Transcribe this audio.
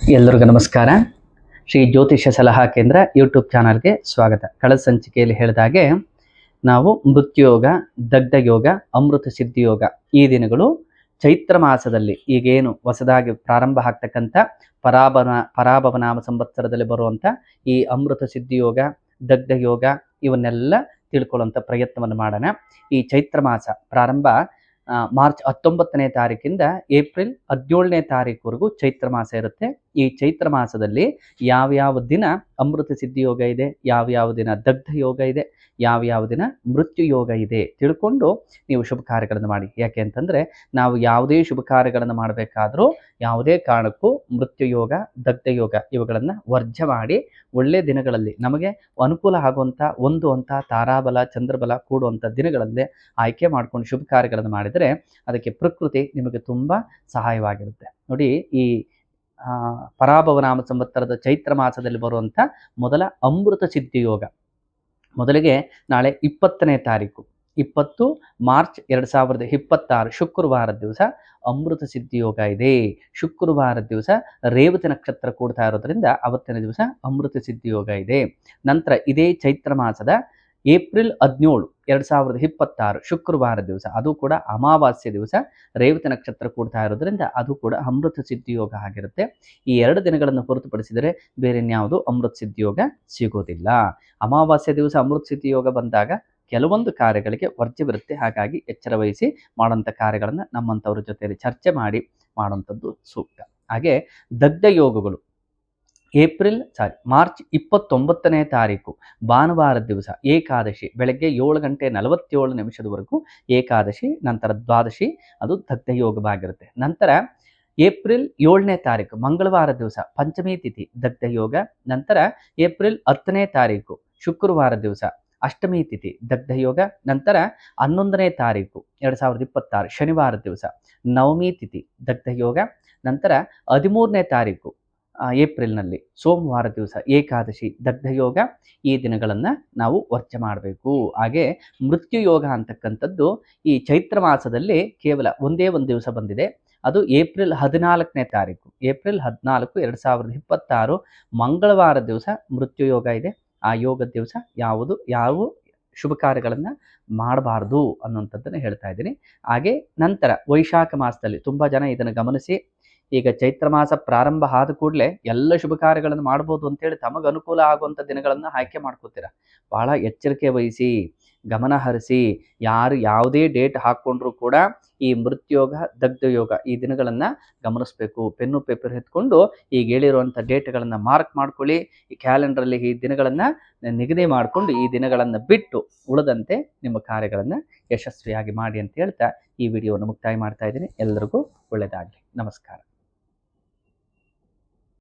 ಎಲ್ಲರಿಗೂ ನಮಸ್ಕಾರ. ಶ್ರೀ ಜ್ಯೋತಿಷ್ಯ ಸಲಹಾ ಕೇಂದ್ರ ಯೂಟ್ಯೂಬ್ ಚಾನಲ್ಗೆ ಸ್ವಾಗತ. ಕಳೆದ ಸಂಚಿಕೆಯಲ್ಲಿ ಹೇಳಿದಾಗೆ ನಾವು ಮೃತ್ಯುಯೋಗ, ದಗ್ಧಯೋಗ, ಅಮೃತ ಸಿದ್ಧಿಯೋಗ ಈ ದಿನಗಳು ಚೈತ್ರ ಮಾಸದಲ್ಲಿ ಈಗೇನು ಹೊಸದಾಗಿ ಪ್ರಾರಂಭ ಆಗ್ತಕ್ಕಂಥ ಪರಾಭವನಾಮ ಸಂವತ್ಸರದಲ್ಲಿ ಬರುವಂಥ ಈ ಅಮೃತ ಸಿದ್ಧಿಯೋಗ, ದಗ್ಧಯೋಗ ಇವನ್ನೆಲ್ಲ ತಿಳ್ಕೊಳ್ಳುವಂಥ ಪ್ರಯತ್ನವನ್ನು ಮಾಡೋಣ. ಈ ಚೈತ್ರ ಮಾಸ ಪ್ರಾರಂಭ ಮಾರ್ಚ್ 19ನೇ ತಾರೀಕಿಂದ ಏಪ್ರಿಲ್ 17ನೇ ತಾರೀಕುವರೆಗೂ ಚೈತ್ರ ಮಾಸ ಇರುತ್ತೆ. ಈ ಚೈತ್ರ ಮಾಸದಲ್ಲಿ ಯಾವ್ಯಾವ ದಿನ ಅಮೃತ ಸಿದ್ಧಿಯೋಗ ಇದೆ, ಯಾವ್ಯಾವ ದಿನ ದಗ್ಧ ಯೋಗ ಇದೆ, ಯಾವ್ಯಾವ ದಿನ ಮೃತ್ಯು ಯೋಗ ಇದೆ ತಿಳ್ಕೊಂಡು ನೀವು ಶುಭ ಕಾರ್ಯಗಳನ್ನು ಮಾಡಿ. ಯಾಕೆ ಅಂತಂದರೆ ನಾವು ಯಾವುದೇ ಶುಭ ಕಾರ್ಯಗಳನ್ನು ಮಾಡಬೇಕಾದ್ರೂ ಯಾವುದೇ ಕಾರಣಕ್ಕೂ ಮೃತ್ಯು ಯೋಗ, ದಗ್ಧ ಯೋಗ ಇವುಗಳನ್ನು ವರ್ಜ ಮಾಡಿ ಒಳ್ಳೆಯ ದಿನಗಳಲ್ಲಿ ನಮಗೆ ಅನುಕೂಲ ಆಗುವಂಥ ಅಂತ ತಾರಾಬಲ, ಚಂದ್ರಬಲ ಕೂಡುವಂಥ ದಿನಗಳಲ್ಲೇ ಆಯ್ಕೆ ಮಾಡ್ಕೊಂಡು ಶುಭ ಕಾರ್ಯಗಳನ್ನು ಮಾಡಿದರೆ ಅದಕ್ಕೆ ಪ್ರಕೃತಿ ನಿಮಗೆ ತುಂಬ ಸಹಾಯವಾಗಿರುತ್ತೆ. ನೋಡಿ, ಈ ಪರಾಭವನಾಮ ಸಂವತ್ಸರದ ಚೈತ್ರ ಮಾಸದಲ್ಲಿ ಬರುವಂಥ ಮೊದಲ ಅಮೃತ ಸಿದ್ಧಿಯೋಗ ಮೊದಲಿಗೆ ನಾಳೆ 20ನೇ ತಾರೀಕು 20 ಮಾರ್ಚ್ 2026 ಶುಕ್ರವಾರದ ದಿವಸ ಅಮೃತ ಸಿದ್ಧಿಯೋಗ ಇದೆ. ಶುಕ್ರವಾರದ ದಿವಸ ರೇವತಿ ನಕ್ಷತ್ರ ಕೂಡ್ತಾ ಇರೋದ್ರಿಂದ ಅವತ್ತಿನ ದಿವಸ ಅಮೃತ ಸಿದ್ಧಿಯೋಗ ಇದೆ. ನಂತರ ಇದೇ ಚೈತ್ರ ಮಾಸದ ಏಪ್ರಿಲ್ 17, 2026 ಶುಕ್ರವಾರ ದಿವಸ ಅದು ಕೂಡ ಅಮಾವಾಸ್ಯೆ ದಿವಸ ರೇವತಿ ನಕ್ಷತ್ರ ಕೂಡ್ತಾ ಇರೋದ್ರಿಂದ ಅದು ಕೂಡ ಅಮೃತ ಸಿದ್ಧಿಯೋಗ ಆಗಿರುತ್ತೆ. ಈ 2 ದಿನಗಳನ್ನು ಹೊರತುಪಡಿಸಿದರೆ ಬೇರೆ ಇನ್ಯಾವುದು ಅಮೃತ ಸಿದ್ಧಿಯೋಗ ಸಿಗೋದಿಲ್ಲ. ಅಮಾವಾಸ್ಯೆ ದಿವಸ ಅಮೃತ ಸಿದ್ಧಿಯೋಗ ಬಂದಾಗ ಕೆಲವೊಂದು ಕಾರ್ಯಗಳಿಗೆ ವರ್ಜ್ಯವಿರುತ್ತೆ. ಹಾಗಾಗಿ ಎಚ್ಚರ ವಹಿಸಿ ಮಾಡುವಂಥ ಕಾರ್ಯಗಳನ್ನು ನಮ್ಮಂಥವ್ರ ಜೊತೆಯಲ್ಲಿ ಚರ್ಚೆ ಮಾಡಿ ಮಾಡುವಂಥದ್ದು ಸೂಕ್ತ. ಹಾಗೆ ದಗ್ಧ ಯೋಗಗಳು ಮಾರ್ಚ್ 29ನೇ ತಾರೀಕು ಭಾನುವಾರದ ದಿವಸ ಏಕಾದಶಿ ಬೆಳಗ್ಗೆ 7:47 ಏಕಾದಶಿ, ನಂತರ ದ್ವಾದಶಿ, ಅದು ದಗ್ಧಯೋಗವಾಗಿರುತ್ತೆ. ನಂತರ ಏಪ್ರಿಲ್ 7ನೇ ತಾರೀಕು ಮಂಗಳವಾರ ದಿವಸ ಪಂಚಮಿ ತಿಥಿ ದಗ್ಧಯೋಗ. ನಂತರ ಏಪ್ರಿಲ್ 10ನೇ ತಾರೀಕು ಶುಕ್ರವಾರ ದಿವಸ ಅಷ್ಟಮಿ ತಿಥಿ ದಗ್ಧಯೋಗ. ನಂತರ 11ನೇ ತಾರೀಕು 2026 ಶನಿವಾರ ದಿವಸ ನವಮಿ ತಿಥಿ ದಗ್ಧಯೋಗ. ನಂತರ 13ನೇ ತಾರೀಕು ಏಪ್ರಿಲ್ನಲ್ಲಿ ಸೋಮವಾರ ದಿವಸ ಏಕಾದಶಿ ದಗ್ಧಯೋಗ. ಈ ದಿನಗಳನ್ನು ನಾವು ವರ್ಚ ಮಾಡಬೇಕು. ಹಾಗೆ ಮೃತ್ಯು ಯೋಗ ಅಂತಕ್ಕಂಥದ್ದು ಈ ಚೈತ್ರ ಮಾಸದಲ್ಲಿ ಕೇವಲ ಒಂದೇ ಒಂದು ದಿವಸ ಬಂದಿದೆ. ಅದು ಏಪ್ರಿಲ್ 14ನೇ ತಾರೀಕು ಏಪ್ರಿಲ್ 14, 2026 ಮಂಗಳವಾರ ದಿವಸ ಮೃತ್ಯು ಯೋಗ ಇದೆ. ಆ ಯೋಗದ ದಿವಸ ಯಾವ ಶುಭ ಕಾರ್ಯಗಳನ್ನು ಮಾಡಬಾರ್ದು ಅನ್ನುವಂಥದ್ದನ್ನು ಹೇಳ್ತಾ ಇದ್ದೀನಿ. ಹಾಗೆ ನಂತರ ವೈಶಾಖ ಮಾಸದಲ್ಲಿ ತುಂಬ ಜನ ಇದನ್ನು ಗಮನಿಸಿ, ಈಗ ಚೈತ್ರ ಮಾಸ ಪ್ರಾರಂಭ ಆದ ಕೂಡಲೇ ಎಲ್ಲ ಶುಭ ಕಾರ್ಯಗಳನ್ನು ಮಾಡ್ಬೋದು ಅಂತೇಳಿ ತಮಗೆ ಅನುಕೂಲ ಆಗುವಂಥ ದಿನಗಳನ್ನು ಆಯ್ಕೆ ಮಾಡ್ಕೋತೀರ. ಭಾಳ ಎಚ್ಚರಿಕೆ ವಹಿಸಿ, ಗಮನ ಹರಿಸಿ, ಯಾರು ಯಾವುದೇ ಡೇಟ್ ಹಾಕ್ಕೊಂಡ್ರೂ ಕೂಡ ಈ ಮೃತ್ಯೋಗ, ದಗ್ಧಯೋಗ ಈ ದಿನಗಳನ್ನು ಗಮನಿಸಬೇಕು. ಪೆನ್ನು ಪೇಪರ್ ಎತ್ಕೊಂಡು ಈಗ ಹೇಳಿರುವಂಥ ಡೇಟ್ಗಳನ್ನು ಮಾರ್ಕ್ ಮಾಡ್ಕೊಳ್ಳಿ. ಈ ಕ್ಯಾಲೆಂಡ್ರಲ್ಲಿ ಈ ದಿನಗಳನ್ನು ನಿಗದಿ ಮಾಡಿಕೊಂಡು ಈ ದಿನಗಳನ್ನು ಬಿಟ್ಟು ಉಳಿದಂತೆ ನಿಮ್ಮ ಕಾರ್ಯಗಳನ್ನು ಯಶಸ್ವಿಯಾಗಿ ಮಾಡಿ ಅಂತ ಹೇಳ್ತಾ ಈ ವಿಡಿಯೋವನ್ನು ಮುಕ್ತಾಯ ಮಾಡ್ತಾ ಇದ್ದೀನಿ. ಎಲ್ಲರಿಗೂ ಒಳ್ಳೆಯದಾಗಲಿ. ನಮಸ್ಕಾರ.